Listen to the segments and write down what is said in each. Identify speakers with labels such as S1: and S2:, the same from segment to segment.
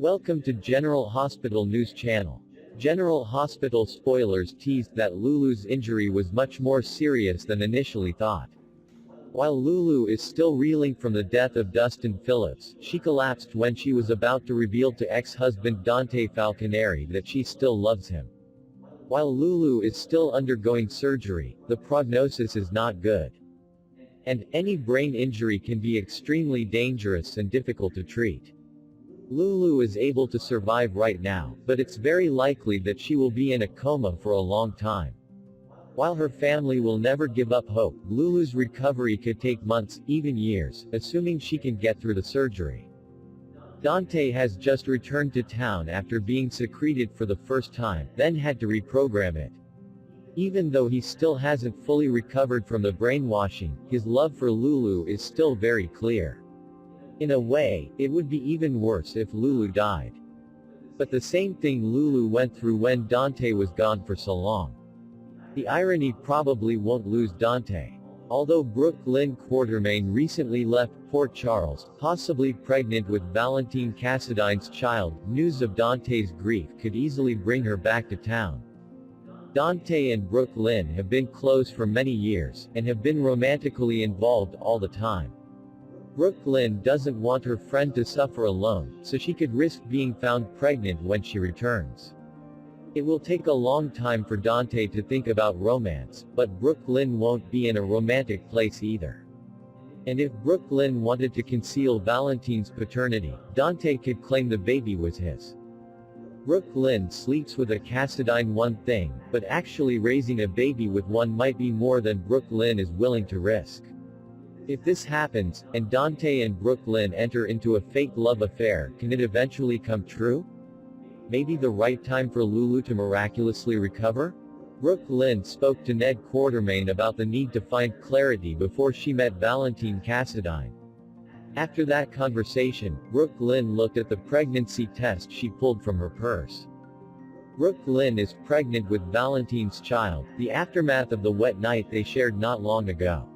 S1: Welcome to General Hospital News Channel. General Hospital spoilers teased that Lulu's injury was much more serious than initially thought. While Lulu is still reeling from the death of Dustin Phillips, she collapsed when she was about to reveal to ex-husband Dante Falconeri that she still loves him. While Lulu is still undergoing surgery, the prognosis is not good. And any brain injury can be extremely dangerous and difficult to treat. Lulu is able to survive right now, but it's very likely that she will be in a coma for a long time. While her family will never give up hope, Lulu's recovery could take months, even years, assuming she can get through the surgery. Dante has just returned to town after being secreted for the first time, then had to reprogram it. Even though he still hasn't fully recovered from the brainwashing, his love for Lulu is still very clear. In a way, it would be even worse if Lulu died. But the same thing Lulu went through when Dante was gone for so long. The irony probably won't lose Dante. Although Brook Lynn recently left Port Charles, possibly pregnant with Valentin Cassadine's child, news of Dante's grief could easily bring her back to town. Dante and Brook Lynn have been close for many years, and have been romantically involved all the time. Brook Lynn doesn't want her friend to suffer alone, so she could risk being found pregnant when she returns. It will take a long time for Dante to think about romance, but Brook Lynn won't be in a romantic place either. And if Brook Lynn wanted to conceal Valentin's paternity, Dante could claim the baby was his. Brook Lynn sleeps with a Cassadine one thing, but actually raising a baby with one might be more than Brook Lynn is willing to risk. If this happens, and Dante and Brook Lynn enter into a fake love affair, can it eventually come true? Maybe the right time for Lulu to miraculously recover? Brook Lynn spoke to Ned Quartermain about the need to find clarity before she met Valentin Cassadine. After that conversation, Brook Lynn looked at the pregnancy test she pulled from her purse. Brook Lynn is pregnant with Valentin's child, the aftermath of the wet night they shared not long ago.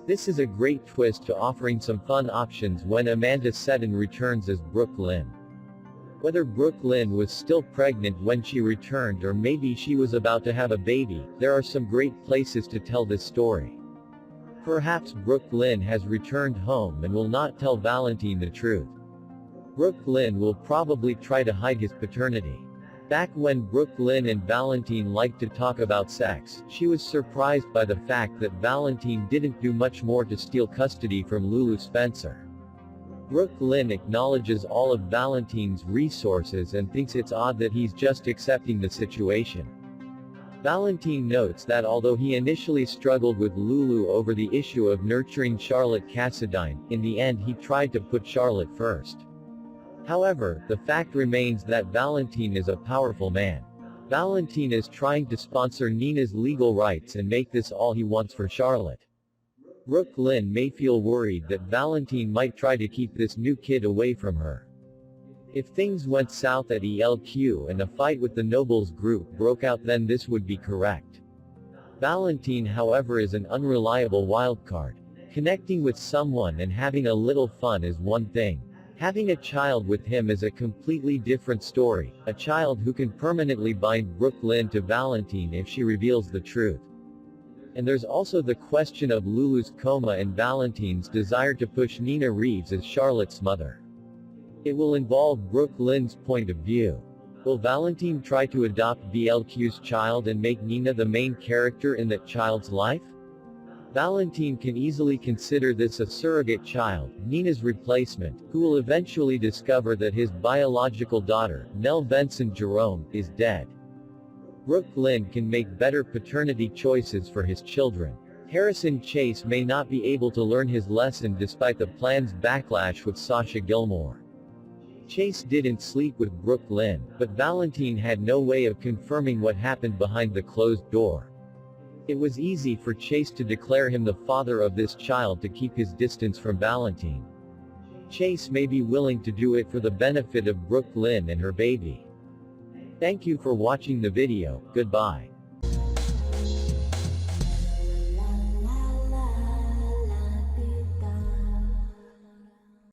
S1: This is a great twist to offering some fun options when Amanda Seddon returns as Brook Lynn. Whether Brook Lynn was still pregnant when she returned or maybe she was about to have a baby, there are some great places to tell this story. Perhaps Brook Lynn has returned home and will not tell Valentin the truth. Brook Lynn will probably try to hide his paternity. Back when Brook Lynn and Valentin liked to talk about sex, she was surprised by the fact that Valentin didn't do much more to steal custody from Lulu Spencer. Brook Lynn acknowledges all of Valentin's resources and thinks it's odd that he's just accepting the situation. Valentin notes that although he initially struggled with Lulu over the issue of nurturing Charlotte Cassadine, in the end he tried to put Charlotte first. However, the fact remains that Valentin is a powerful man. Valentin is trying to sponsor Nina's legal rights and make this all he wants for Charlotte. Brook Lynn may feel worried that Valentin might try to keep this new kid away from her. If things went south at ELQ and a fight with the Nobles group broke out, then this would be correct. Valentin, however, is an unreliable wildcard. Connecting with someone and having a little fun is one thing. Having a child with him is a completely different story, a child who can permanently bind Brook Lynn to Valentin if she reveals the truth. And there's also the question of Lulu's coma and Valentin's desire to push Nina Reeves as Charlotte's mother. It will involve Brook Lynn's point of view. Will Valentin try to adopt BLQ's child and make Nina the main character in that child's life? Valentin can easily consider this a surrogate child, Nina's replacement, who will eventually discover that his biological daughter, Nell Benson Jerome, is dead. Brook Lynn can make better paternity choices for his children. Harrison Chase may not be able to learn his lesson despite the plan's backlash with Sasha Gilmore. Chase didn't sleep with Brook Lynn, but Valentin had no way of confirming what happened behind the closed door. It was easy for Chase to declare him the father of this child to keep his distance from Valentin. Chase may be willing to do it for the benefit of Brook Lynn and her baby. Thank you for watching the video, goodbye.